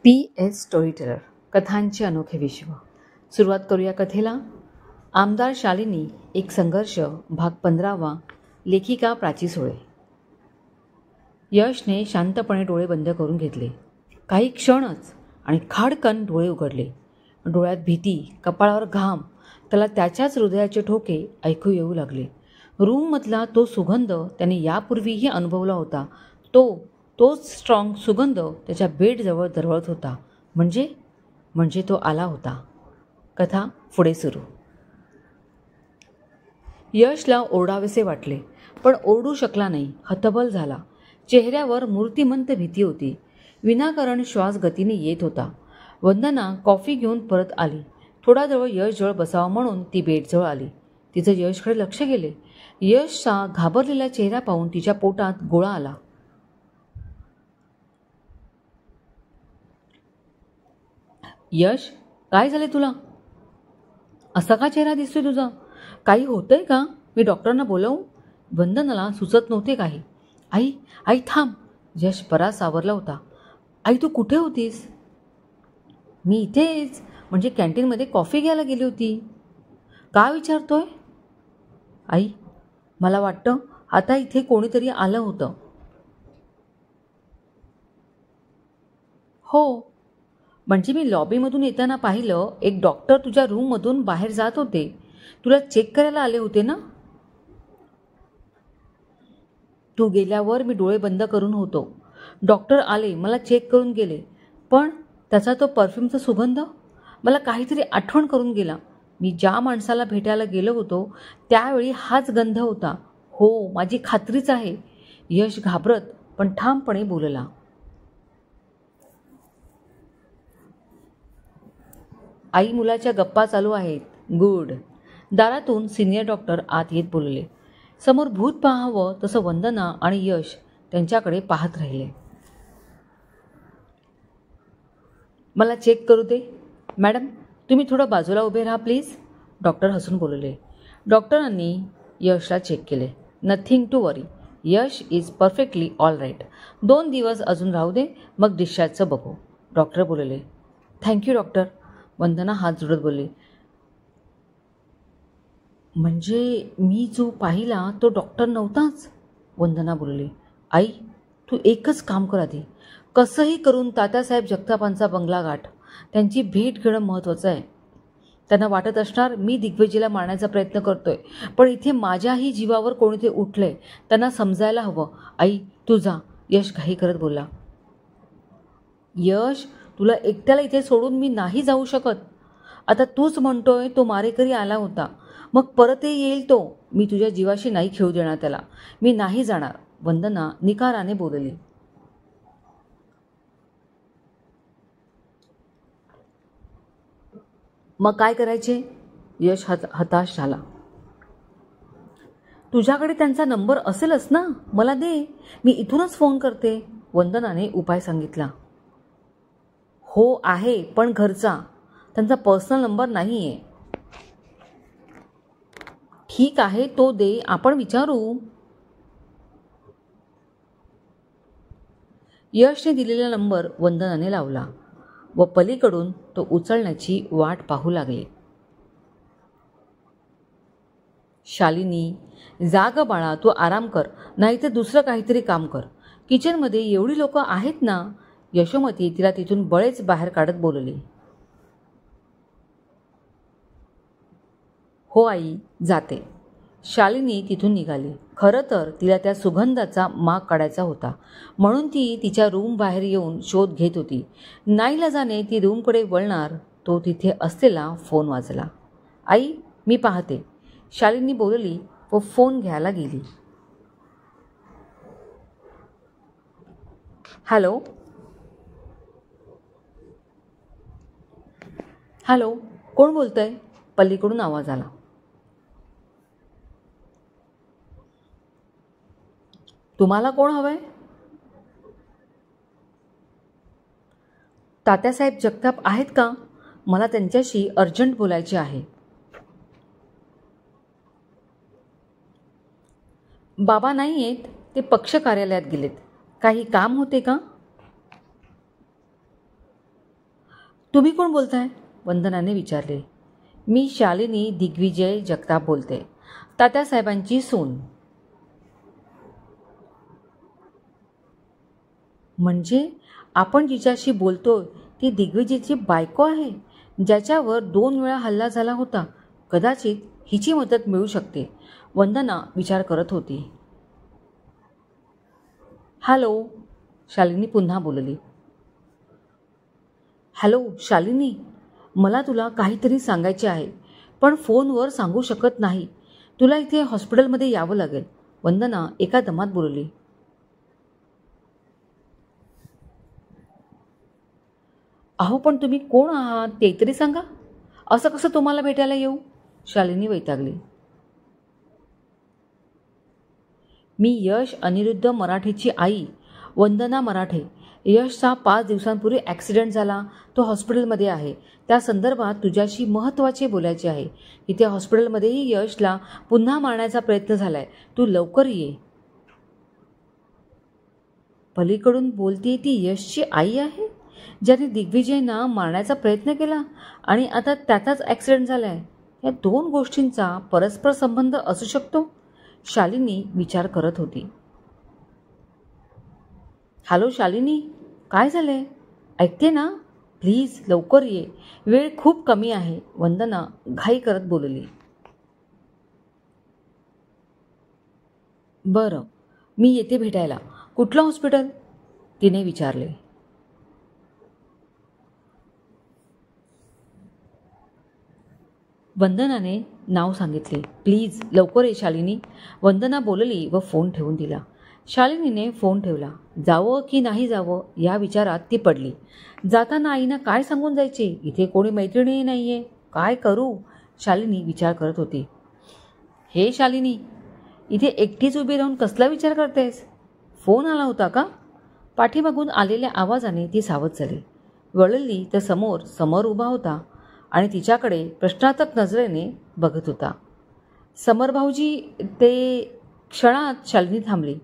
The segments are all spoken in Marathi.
PS स्टोरीटेलर कथांचे अनोखे विश्व. सुरुवात करूया कथेला. आमदार शालिनी एक संघर्ष भाग 15. लेखिका प्राची सोळे. यशने शांतपणे डोळे बंद करून घेतले. काही क्षणच आणि खाडकन डोळे उघडले. डोळ्यात भीती, कपाळावर घाम, त्याला त्याच्याच हृदयाचे ठोके ऐकू येऊ लागले. रूममधला तो सुगंध त्याने यापूर्वीही अनुभवला होता. तोच स्ट्रॉंग सुगंध त्याच्या बेडजवळ दरवळत होता. म्हणजे तो आला होता. कथा पुढे सुरू. यशला ओरडावेसे वाटले, पण ओरडू शकला नाही. हतबल झाला. चेहऱ्यावर मूर्तिमंत भीती होती. विनाकारण श्वास गतीने येत होता. वंदना कॉफी घेऊन परत आली. थोडा जवळ यशजवळ बसावं म्हणून ती बेडजवळ आली. तिचं यशकडे लक्ष गेले. यशचा घाबरलेला चेहरा पाहून तिच्या पोटात गोळा आला. यश, काय झाले तुला? असा का चेहरा दिसतोय तुझा? काही होतंय का? मी डॉक्टरांना बोलवू? वंदनाला सुचत नव्हते काही. आई थांब. यश बराच सावरला होता. आई, तू कुठे होतीस? मी इथेच, म्हणजे कॅन्टीनमध्ये कॉफी घ्यायला गेली होती. का विचारतोय? आई, मला वाटतं आता इथे कोणीतरी आलं होतं. हो, म्हणजे मी लॉबीमधून येताना पाहिलं. एक डॉक्टर तुझ्या रूममधून बाहेर जात होते. तुला चेक करायला आले होते ना? तू गेल्यावर मी डोळे बंद करून होतो. डॉक्टर आले, मला चेक करून गेले. पण त्याचा तो परफ्यूमचा सुगंध मला काहीतरी आठवण करून गेला. मी ज्या माणसाला भेटायला गेलो होतो त्यावेळी हाच गंध होता. हो, माझी खात्रीच आहे. यश घाबरत पण ठामपणे बोलला. आई, मुलाच्या गप्पा चालू आहेत. गुड. दारातून सिनियर डॉक्टर आत येत बोलले. समोर भूत पाहावं तसं वंदना आणि यश त्यांच्याकडे पाहत राहिले. मला चेक करू दे. मॅडम, तुम्ही थोडं बाजूला उभे राहा प्लीज. डॉक्टर हसून बोलले. डॉक्टरांनी यशला चेक केले. Nothing to worry. Yash is perfectly all right. 2 दिवस अजून राहू दे, मग डिस्चार्जचं बघू. डॉक्टर बोलले. Thank you doctor. वंदना हात जोडत बोलली. म्हणजे मी जो पाहिला तो डॉक्टर नव्हताच? वंदना बोलली. आई, तू एकच काम कर आधी. कसंही करून तात्यासाहेब जगतापांचा बंगला गाठ. त्यांची भेट घेणं महत्त्वाचं आहे. त्यांना वाटत असणार मी दिग्विजयला मारण्याचा प्रयत्न करतोय, पण इथे माझ्याही जीवावर कोणीतरी उठलंय. त्यांना समजायला हवं. आई, तू जा. यश घाई करत बोलला. यश, तुला एकट्याला इथे सोडून मी नाही जाऊ शकत. आता तूच म्हणतोय तो मारेकरी आला होता, मग परतही येईल तो. मी तुझ्या जीवाशी नाही खेळू देणार त्याला. मी नाही जाणार. वंदना निकाराने बोलली. मग काय करायचे? यश हताश झाला. तुझ्याकडे त्यांचा नंबर असेलच ना, मला दे. मी इथूनच फोन करते. वंदनाने उपाय सांगितला. हो आहे, पण घरचा. त्यांचा पर्सनल नंबर नाही आहे. ठीक आहे, तो दे, आपण विचारू. यशने दिलेला नंबर वंदनाने लावला व पलीकडून तो उचलण्याची वाट पाहू लागले. शालिनी, जाग बाळा, तू आराम कर, नाहीतर दुसरं काहीतरी काम कर. किचनमध्ये एवढी लोक आहेत ना. यशोमती तिला तिथून बळेच बाहेर काढत बोलली. हो आई, जाते. शालिनी तिथून निघाली. खरं तर तिला त्या सुगंधाचा माग काढायचा होता, म्हणून ती तिच्या रूम बाहेर येऊन शोध घेत होती. नाईलाजाने ती रूमकडे वळणार तो तिथे असलेला फोन वाजला. आई, मी पाहते. शालिनी बोलली व फोन घ्यायला गेली. हॅलो. हॅलो, कोण बोलतंय? पलीकडून आवाज आला. तुम्हाला कोण हवंय? तात्यासाहेब जगताप आहेत का? मला त्यांच्याशी अर्जंट बोलायचे आहे. बाबा नाही आहेत, ते पक्ष कार्यालयात गेलेत. काही काम होते का? तुम्ही कोण बोलताय? वंदनाने विचारले. मी शालिनी दिग्विजय जगताप बोलते, तात्यासाहेबांची सून. म्हणजे आपण जिच्याशी बोलतोय ती दिग्विजयची बायको आहे, ज्याच्यावर 2 वेळा हल्ला झाला होता. कदाचित हिची मदत मिळू शकते, वंदना विचार करत होती. हॅलो, शालिनी पुन्हा बोलली. हॅलो शालिनी, मला तुला काहीतरी सांगायचे आहे, पण फोनवर सांगू शकत नाही. तुला इथे हॉस्पिटलमध्ये यावं लागेल, वंदना एका दमात बोलली. अहो, पण तुम्ही कोण आहात ते तरी सांगा. असं कसं तुम्हाला भेटायला येऊ? शालिनी वैतागली. मी यश अनिरुद्ध मराठेची आई, वंदना मराठे. यशचा 5 दिवसांपूर्वी ॲक्सिडेंट झाला, तो हॉस्पिटलमध्ये आहे. त्या संदर्भात तुझ्याशी महत्त्वाचे बोलायचे आहे. इथे हॉस्पिटलमध्येही यशला पुन्हा मारण्याचा प्रयत्न झालाय. तू लवकर ये. पलीकडून बोलते ती यशची आई आहे, ज्याने दिग्विजयना मारण्याचा प्रयत्न केला आणि आता त्याचाच ॲक्सिडेंट झालाय. या 2 गोष्टींचा परस्पर संबंध असू शकतो, शालिनी विचार करत होती. हॅलो शालिनी, काय झालंय? ऐकते ना? प्लीज लवकर ये, वेळ खूप कमी आहे, वंदना घाई करत बोलली. बरं, मी येते भेटायला. कुठलं हॉस्पिटल? तिने विचारले. वंदनाने नाव सांगितले. प्लीज लवकर ये शालिनी, वंदना बोलली व फोन ठेवून दिला. शालिनीने फोन ठेवला. जावं की नाही जावं या विचारात ती पडली. जाताना आईना काय सांगून जायचे? इथे कोणी मैत्रिणीही नाहीये, काय करू? शालिनी विचार करत होती. हे शालिनी, इथे एकटीच उभी राहून कसला विचार करतेस? फोन आला होता का? पाठीमागून आलेल्या आवाजाने ती सावध झाली. वळली तर समर उभा होता आणि तिच्याकडे प्रश्नार्थक नजरेने बघत होता. समर भाऊजी, ते क्षणात शालिनी थांबली.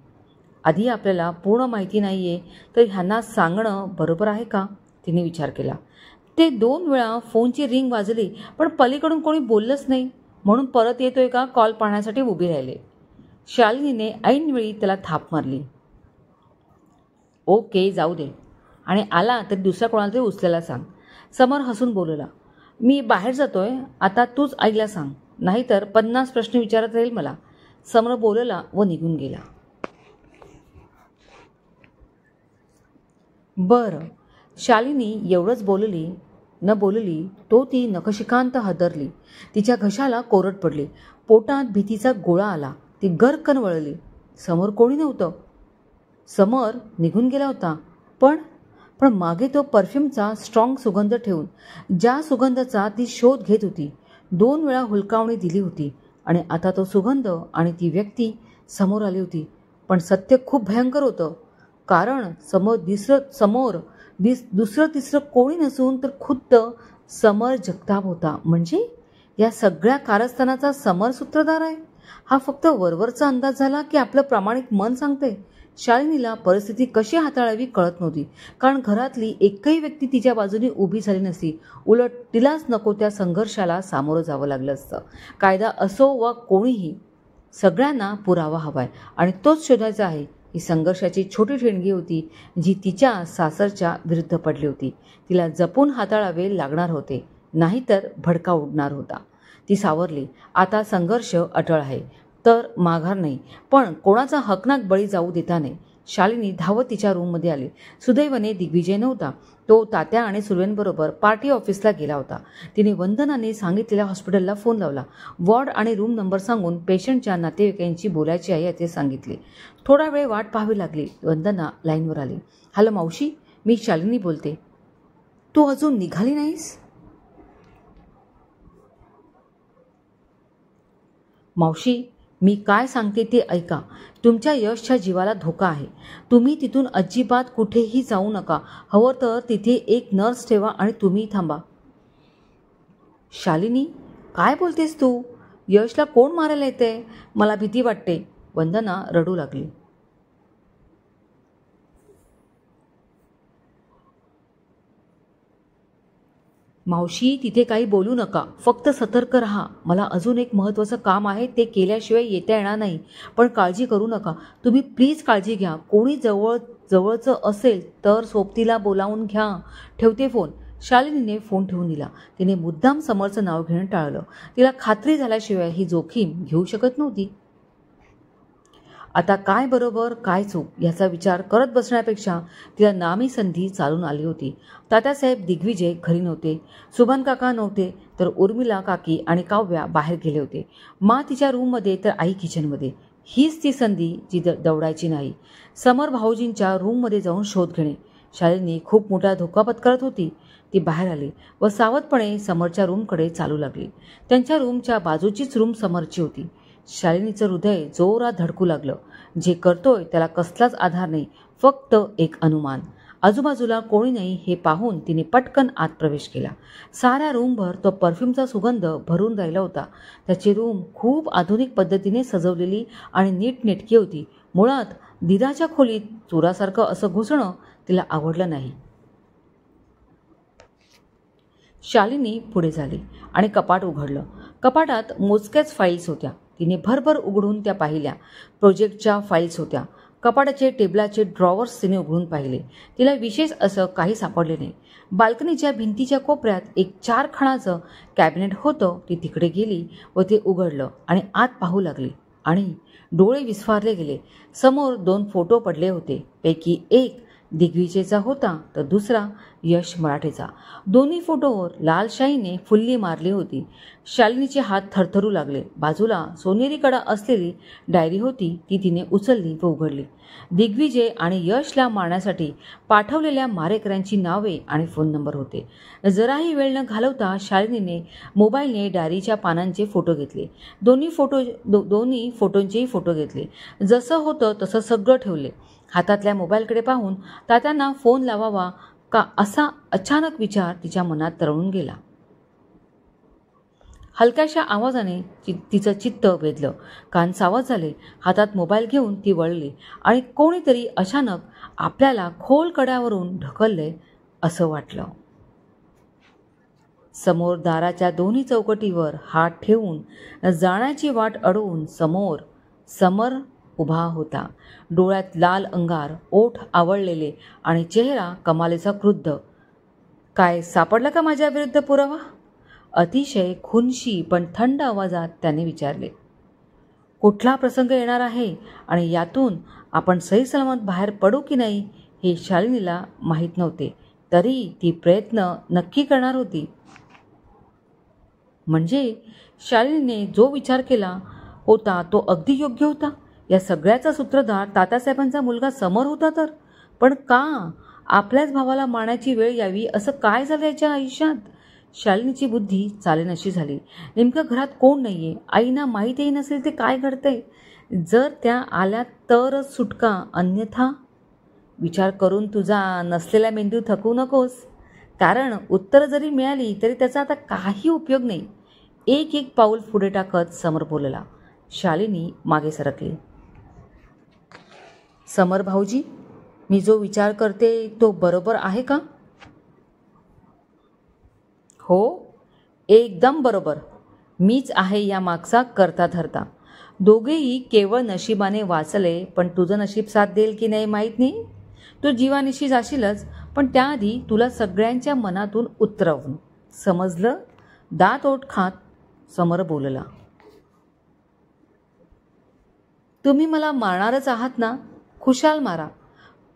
आधी आपल्याला पूर्ण माहिती नाहीये तर ह्यांना सांगणं बरोबर आहे का, तिने विचार केला. ते 2 वेळा फोनची रिंग वाजली, पण पलीकडून कोणी बोललंच नाही. म्हणून परत येतोय का कॉल पाहण्यासाठी उभी राहिले. शालिनीने ऐनवेळी त्याला थाप मारली. ओके, जाऊ दे, आणि आला तर दुसऱ्या कोणाला तरी उचलायला सांग. समर हसून बोलला. मी बाहेर जातोय, आता तूच आईला सांग, नाहीतर 50 प्रश्न विचारत राहील मला, समर बोलला व निघून गेला. बरं, शालिनी एवढंच बोलली तो ती नखशिखांत हादरली. तिच्या घशाला कोरड पडली. पोटात भीतीचा गोळा आला. ती गर्रकन वळली. समोर कोणी नव्हतं. समर निघून गेला होता. पण मागे तो परफ्यूमचा स्ट्रॉंग सुगंध ठेवून, ज्या सुगंधाचा ती शोध घेत होती. 2 वेळा हुलकावणी दिली होती आणि आता तो सुगंध आणि ती व्यक्ती समोर आली होती. पण सत्य खूप भयंकर होतं, कारण दुसरं तिसरं कोणी नसून तर खुद्द समर जगताप होता. म्हणजे या सगळ्या कारस्थानाचा समर सूत्रधार आहे. हा फक्त वरवरचा अंदाज झाला की आपलं प्रामाणिक मन सांगते? शालिनीला परिस्थिती कशी हाताळावी कळत नव्हती, कारण घरातली एकही व्यक्ती तिच्या बाजूने उभी झाली नसती. उलट तिलाच नको त्या संघर्षाला सामोरं जावं लागलं असतं. कायदा असो वा कोणीही, सगळ्यांना पुरावा हवाय आणि तोच शोधायचा आहे. ही संघर्षाची छोटी ठिणगी होती, जी तिच्या सासरच्या विरुद्ध पडली होती. तिला जपून हाताळावे लागणार होते, नाहीतर भडका उडणार होता. ती सावरली. आता संघर्ष अटळ आहे, तर माघार नाही, पण कोणाचा हकनाक बळी जाऊ देता नाही. शालिनी धावत तिच्या रूममध्ये आली. सुदैवाने दिग्विजय नव्हता. तो तात्या आणि सुर्वेंबरोबर पार्टी ऑफिसला गेला होता. तिने वंदनाने सांगितलेल्या हॉस्पिटलला फोन लावला. वॉर्ड आणि रूम नंबर सांगून पेशंटच्या नातेवाईकांची बोलायची आहे ते सांगितले. थोडा वेळ वाट पाहावी लागली. वंदना लाईनवर आली. हॅलो मावशी, मी शालिनी बोलते. तू अजून निघाली नाहीस? मावशी, मी काय सांगते ते ऐका. तुमच्या यशच्या जीवाला धोका आहे. तुम्ही तिथून अजिबात कुठेही जाऊ नका. हवं तर तिथे एक नर्स ठेवा आणि तुम्ही थांबा. शालिनी, काय बोलतेस तू? यशला कोण मारायला येते? मला भीती वाटते. वंदना रडू लागली. मावशी, तिथे काही बोलू नका, फक्त सतर्क राहा. मला अजून एक महत्त्वाचं काम आहे, ते केल्याशिवाय येता येणार नाही. पण काळजी करू नका. तुम्ही प्लीज काळजी घ्या. कोणी जवळचं असेल तर सोबतीला बोलावून घ्या. ठेवते फोन. शालिनीने फोन ठेवून दिला. तिने मुद्दाम समरचं नाव घेणं टाळलं. तिला खात्री झाल्याशिवाय ही जोखीम घेऊ शकत नव्हती. आता काय बरोबर काय चूक याचा विचार करत बसण्यापेक्षा तिला नामी संधी चालून आली होती. तात्यासाहेब दिग्विजय घरी नव्हते, सुभान काका नव्हते, तर उर्मिला काकी आणि काव्या बाहेर गेले होते. मा तिच्या रूममध्ये तर आई किचनमध्ये. हीच ती संधी जी दवडायची नाही. समर भाऊजींच्या रूममध्ये जाऊन शोध घेणे. शालिनी खूप मोठा धोका पत्करत होती. ती बाहेर आली व सावधपणे समरच्या रूमकडे चालू लागली. त्यांच्या रूमच्या बाजूचीच रूम समरची होती. शालिनीचं हृदय जोरात धडकू लागलं. जे करतोय त्याला कसलाच आधार नाही, फक्त एक अनुमान. आजूबाजूला कोणी नाही हे पाहून तिने पटकन आत प्रवेश केला. साऱ्या रूमभर तो परफ्यूमचा सुगंध भरून राहिला होता. त्याची रूम खूप आधुनिक पद्धतीने सजवलेली आणि नीटनेटकी होती. मुळात दिदाच्या खोलीत चोरासारखं असं घुसणं तिला आवडलं नाही. शालिनी पुढे झाली आणि कपाट उघडलं. कपाटात मोजक्याच फाईल्स होत्या. तिने भरभर उघडून त्या पाहिल्या. प्रोजेक्टच्या फाईल्स होत्या. कपाटाचे टेबलाचे ड्रॉवर्स तिने उघडून पाहिले. तिला विशेष असं काही सापडले नाही. बाल्कनीच्या भिंतीच्या कोपऱ्यात एक 4 खणाचं कॅबिनेट होतं. ती तिकडे गेली व ते उघडलं आणि आत पाहू लागली आणि डोळे विस्फारले गेले. समोर 2 फोटो पडले होते. पैकी एक दिग्विजयचा होता तर दुसरा यश मराठेचा. दोन्ही फोटोवर लाल शाईने फुल्ली मारली होती. शालिनीचे हात थरथरू लागले. बाजूला सोनेरी कडा असलेली डायरी होती. ती तिने उचलली व उघडली. दिग्विजय आणि यशला मारण्यासाठी पाठवलेल्या मारेकऱ्यांची नावे आणि फोन नंबर होते. जराही वेळ न घालवता शालिनीने मोबाईलने डायरीच्या पानांचे फोटो घेतले. दोन्ही फोटोंचेही फोटो घेतले. जसं होतं तसं सगळं ठेवले. हातातल्या मोबाईलकडे पाहून तात्यांना फोन लावावा का असा अचानक विचार तिच्या मनात तरळून गेला. हलक्याशा आवाजाने तिचं चित्त वेधलं. कान सावध झाले. हातात मोबाईल घेऊन ती वळली आणि कोणीतरी अचानक आपल्याला खोल कड्यावरून ढकलले असं वाटलं. समोर दाराच्या दोन्ही चौकटीवर हात ठेवून जाण्याची वाट अडवून समर उभा होता. डोळ्यात लाल अंगार, ओठ आवळलेले आणि चेहरा कमालीचा क्रुद्ध. काय सापडला का माझ्या विरुद्ध पुरावा? अतिशय खुनशी पण थंड आवाजात त्याने विचारले. कुठला प्रसंग येणार आहे आणि यातून आपण सही सलामत बाहेर पडू की नाही हे शालिनीला माहीत नव्हते. तरी ती प्रयत्न नक्की करणार होती. म्हणजे शालिनीने जो विचार केला होता तो अगदी योग्य होता. या सगळ्याचा सूत्रधार तात्यासाहेबांचा मुलगा समर होता तर. पण का आपल्याच भावाला मारण्याची वेळ यावी असं काय झालं याच्या आयुष्यात? शालिनीची बुद्धी चालेनशी झाली. नेमकं घरात कोण नाहीये. आईना माहीतही नसेल ते काय घडतंय. जर त्या आल्या तरच सुटका, अन्यथा विचार करून तुझा नसलेला मेंदू थकवू नकोस. कारण उत्तर जरी मिळाली तरी त्याचा आता काही उपयोग नाही. एक पाऊल पुढे टाकत समर बोलला. शालिनी मागे सरकली. समर भाऊजी, मी जो विचार करते तो बरोबर आहे का? हो, एकदम बरोबर. मीच आहे या मागचा करता धरता. दोघेही केवळ नशिबाने वाचले, पण तुझं नशीब साथ देईल की नाही माहीत नाही. तू जीवानिशी जाशीलच, पण त्याआधी तुला सगळ्यांच्या मनातून उतरवून. समजलं? दात ओठ खात समर बोलला. तुम्ही मला मारणारच आहात ना? खुशाल मारा.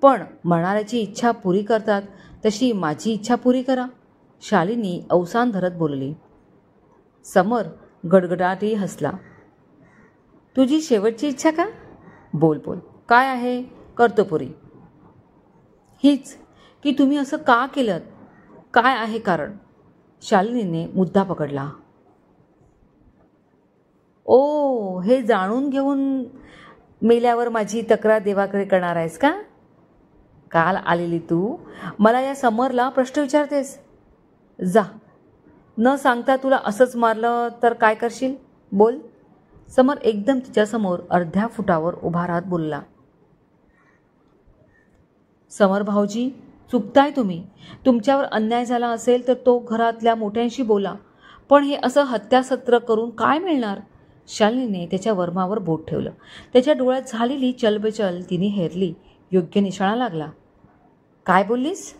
पण मरणाऱ्याची इच्छा पुरी करतात तशी माझी इच्छा पुरी करा. शालिनी अवसान धरत बोलली. समर गडगडाटही हसला. तुझी शेवटची इच्छा का? बोल काय आहे? करतो पुरी. हीच की तुम्ही असं का केलं? काय आहे कारण? शालिनीने मुद्दा पकडला. ओ, हे जाणून घेऊन मेल्यावर माझी तक्रार देवाकडे करणार आहेस का? काल आलेली तू मला या समरला प्रश्न विचारतेस? जा, न सांगता तुला असंच मारलं तर काय करशील? बोल. समर एकदम तिच्यासमोर अर्ध्या फुटावर उभा राहत बोलला. समर भाऊजी, चुकताय तुम्ही. तुमच्यावर अन्याय झाला असेल तर तो घरातल्या मोठ्यांशी बोला, पण हे असं हत्यासत्र करून काय मिळणार? शालिनीने त्याच्या वर्मावर बोट ठेवलं. त्याच्या डोळ्यात झालेली चलबेचल तिने हेरली. योग्य निशाणा लागला. काय बोललीस?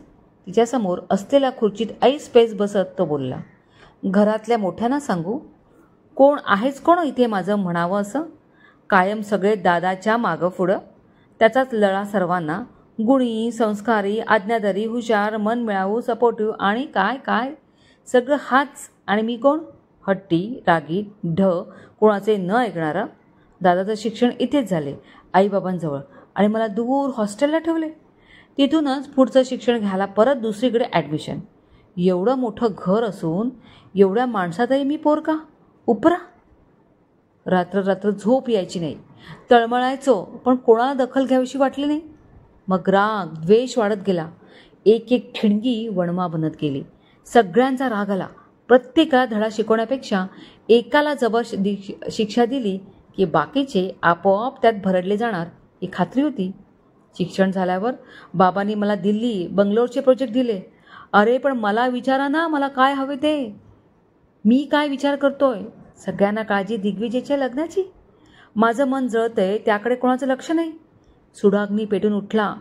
तिच्यासमोर असलेल्या खुर्चीत ऐस पैस बसत तो बोलला. घरातल्या मोठ्यांना सांगू? कोण आहेच कोण इथे माझं म्हणावं असं? कायम सगळे दादाच्या मागं पुढं. त्याचाच लळा सर्वांना. गुणी, संस्कारी, आज्ञाधारी, हुशार, मन मिळावू, सपोर्टिव्ह आणि काय काय सगळं हाच. आणि मी कोण? हट्टी, रागीट, कोणाचे न ऐकणारा. दादाचं शिक्षण इथेच झाले, आईबाबांजवळ, आणि मला दूर हॉस्टेलला ठेवले. तिथूनच पुढचं शिक्षण घ्यायला परत दुसरीकडे ॲडमिशन. एवढं मोठं घर असून एवढ्या माणसातही मी पोर का? उपरा. रात्र झोप यायची नाही. तळमळायचो, पण कोणाला दखल घ्यावीशी वाटली नाही. मग राग, द्वेष वाढत गेला. एक एक ठिणगी वणमा बनत गेली. सगळ्यांचा राग आला. प्रत्येकाला धडा शिकवण्यापेक्षा एकाला जबर शिक्षा दिली की बाकीचे आपोआप त्यात भरडले जाणार ही खात्री होती. शिक्षण झाल्यावर बाबांनी मला दिल्ली, बंगलोरचे प्रोजेक्ट दिले. अरे पण मला विचारा ना, मला काय हवे ते. मी काय विचार करतोय? सगळ्यांना काळजी दिग्विजयच्या लग्नाची. माझं मन जळतंय, त्याकडे कोणाचं लक्ष नाही. सुडाग्नी पेटून उठला.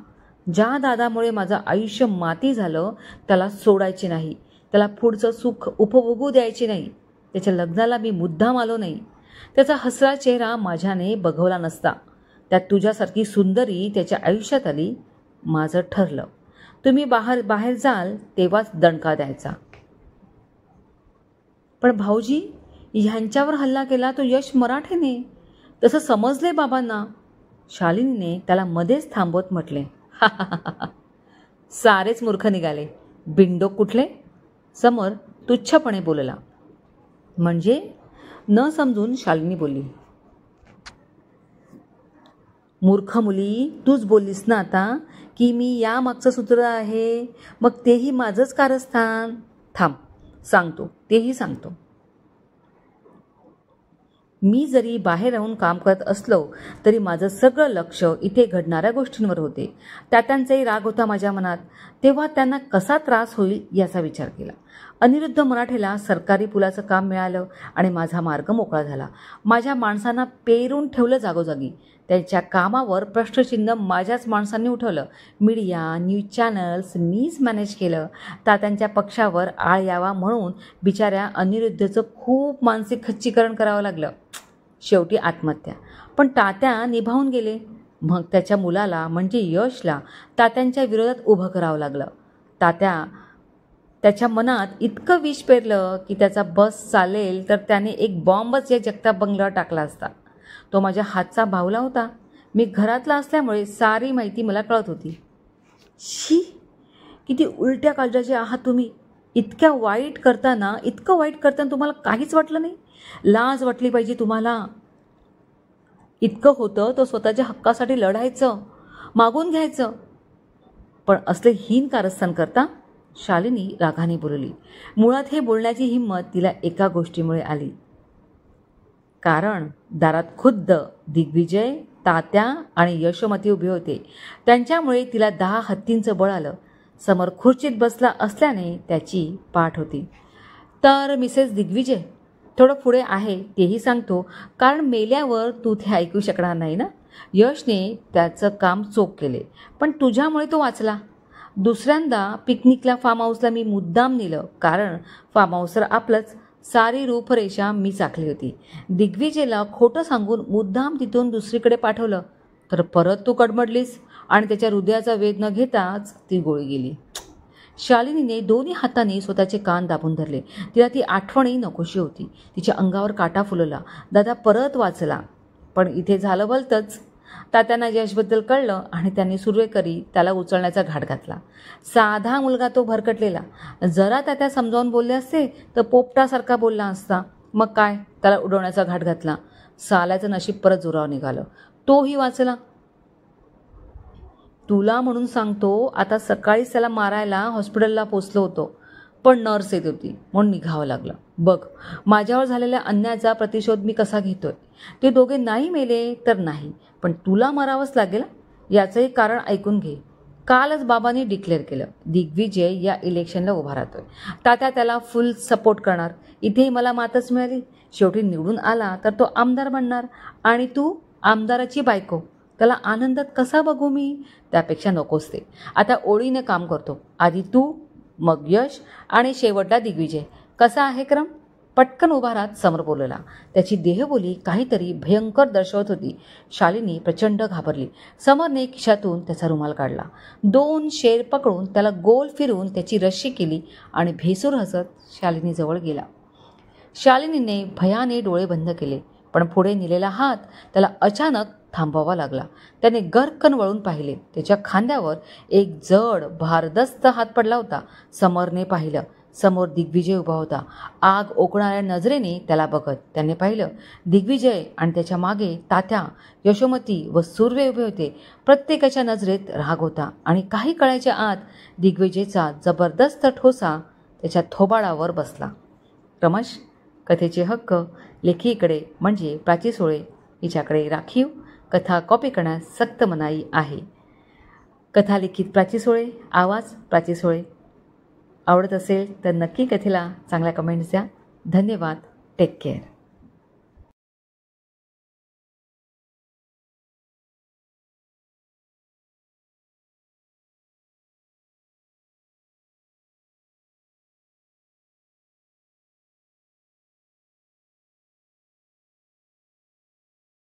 ज्या दादामुळे माझं आयुष्य माती झालं त्याला सोडायचे नाही. त्याला पुढचं सुख उपभोगू द्यायचे नाही. त्याच्या लग्नाला मी मुद्दाम आलो नाही. त्याचा हसरा चेहरा माझ्याने बघवला नसता. त्यात तुझ्यासारखी सुंदरी त्याच्या आयुष्यात आली. माझं ठरलं. तुम्ही बाहेर जाल तेव्हाच दणका द्यायचा. पण भाऊजी, ह्यांच्यावर हल्ला केला तो यश मराठेने, तसं समजले बाबांना. शालिनीने त्याला मध्येच थांबवत म्हटले. सारेच मूर्ख निघाले. बिंडोक कुठले? समर तुच्छपणे बोलला. म्हणजे? न समजून शालिनी बोलली. मूर्ख मुली, तूच बोललीस ना आता की मी या मागचं सूत्र आहे, मग तेही माझंच कारस्थान. थांब, सांगतो, तेही सांगतो. मी जरी बाहेर राहून काम करत असलो तरी माझं सगळं लक्ष इथे घडणाऱ्या गोष्टींवर होते. त्यांचाही राग होता माझ्या मनात. तेव्हा त्यांना कसा त्रास होईल याचा विचार केला. अनिरुद्ध मराठेला सरकारी पुलाचं काम मिळालं आणि माझा मार्ग मोकळा झाला. माझ्या माणसांना पेरून ठेवलं जागोजागी. त्यांच्या कामावर प्रश्नचिन्ह माझ्याच माणसांनी उठवलं. मीडिया, न्यूज चॅनल्स मीच मॅनेज केलं. तात्यांच्या पक्षावर आळ यावा म्हणून बिचाऱ्या अनिरुद्धचं खूप मानसिक खच्चीकरण करावं लागलं. शेवटी आत्महत्या. पण तात्या निभावून गेले. मग त्याच्या मुलाला म्हणजे यशला तात्यांच्या विरोधात उभं करावं लागलं. त्याच्या मनात इतकं विष पेरलं की त्याचा बस चालेल तर त्याने एक बॉम्बच या जगताप बंगल्यावर टाकला असता. तो माझ्या हातचा भावला होता. मी घरातला असल्यामुळे सारी माहिती मला कळत होती. शी, किती उलट्या काळजाचे आहात तुम्ही. इतकं वाईट करताना तुम्हाला काहीच वाटलं नाही? लाज वाटली पाहिजे तुम्हाला. इतकं होतं तो स्वतःच्या हक्कासाठी लढायचं, मागून घ्यायचं. पण असले हीन कारस्थान करता? शालिनी रागाने बोलली. मुळात हे बोलण्याची हिंमत तिला एका गोष्टीमुळे आली. कारण दारात खुद्द दिग्विजय, तात्या आणि यशोमती उभे होते. त्यांच्यामुळे तिला 10 हत्तींचं बळ आलं. समोर खुर्चीत बसला असल्याने त्याची पाठ होती. तर मिसेस दिग्विजय, थोडं पुढे आहे तेही सांगतो, कारण मेल्यावर तू ते ऐकू शकणार नाही ना. यशने त्याचं काम चोख केले, पण तुझ्यामुळे तो वाचला. दुसऱ्यांदा पिकनिकला फार्म हाऊसला मी मुद्दाम नेलं, कारण फार्म हाऊसवर आपलंच सारी रूपरेषा मी चाखली होती. दिग्विजयला खोटं सांगून मुद्दाम तिथून दुसरीकडे पाठवलं, तर परत तू कडमडलीस आणि त्याच्या हृदयाचा वेध न घेताच ती गोळी गेली. शालिनीने दोन्ही हातांनी स्वतःचे कान दाबून धरले. तिला ती आठवणही नकोशी होती. तिच्या अंगावर काटा फुलला. दादा परत वाचला. पण इथे झालं भलतंच. तात्यांना यशबद्दल कळलं आणि त्यांनी सुर्वेकरी त्याला उचलण्याचा घाट घातला. साधा मुलगा तो भरकटलेला. जरा तात्या समजावून बोलले असते तर पोपटासारखा बोलला असता. मग काय, त्याला उडवण्याचा घाट घातला. साल्याचं नशीब परत जोरावर निघालं. तोही वाचला. तुला म्हणून सांगतो, आता सकाळीच त्याला मारायला हॉस्पिटलला पोचलो होतो, पण नर्स येत होती म्हणून निघावं लागलं. बघ, माझ्यावर झालेल्या अन्यायाचा प्रतिशोध मी कसा घेतोय. ते दोघे नाही मेले तर नाही, पण तुला मरावंच लागेल. याचंही कारण ऐकून घे. कालच बाबांनी डिक्लेअर केलं, दिग्विजय या इलेक्शनला उभा राहतोय. तात्या त्याला फुल सपोर्ट करणार. इथेही मला मातच मिळाली. शेवटी निवडून आला तर तो आमदार बनणार आणि तू आमदाराची बायको. त्याला आनंदात कसा बघू मी? त्यापेक्षा नकोच ते. आता ओळीने काम करतो. आधी तू, मग यश आणि शेवटला दिग्विजय. कसा आहे क्रम? पटकन उभा राहत समर बोलला. त्याची देहबोली काहीतरी भयंकर दर्शवत होती. शालिनी प्रचंड घाबरली. समरने खिशातून त्याचा रुमाल काढला. 2 शेर पकडून त्याला गोल फिरवून त्याची रशी केली आणि भेसूर हसत शालिनीजवळ गेला. शालिनीने भयाने डोळे बंद केले, पण पुढे नेलेला हात त्याला अचानक थांबवावा लागला. त्याने गर्रकन वळून पाहिले. त्याच्या खांद्यावर एक जड भारदस्त हात पडला होता. समरने पाहिलं. समोर दिग्विजय उभा होता, आग ओकणाऱ्या नजरेने त्याला बघत. त्याने पाहिलं दिग्विजय आणि त्याच्या मागे तात्या, यशोमती व सुर्वे उभे होते. प्रत्येकाच्या नजरेत राग होता आणि काही कळायच्या आत दिग्विजयचा जबरदस्त ठोसा त्याच्या थोबाडावर बसला. क्रमश कथेचे हक्क लेखीकडे म्हणजे प्राची सोळे हिच्याकडे राखीव. कथा कॉपी करण्यास सक्त मनाई आहे. कथा लिखित प्राची सोळे, आवाज प्राची सोळे. आवडत असेल तर नक्की कथेला चांगल्या कमेंट्स द्या. धन्यवाद. Take care.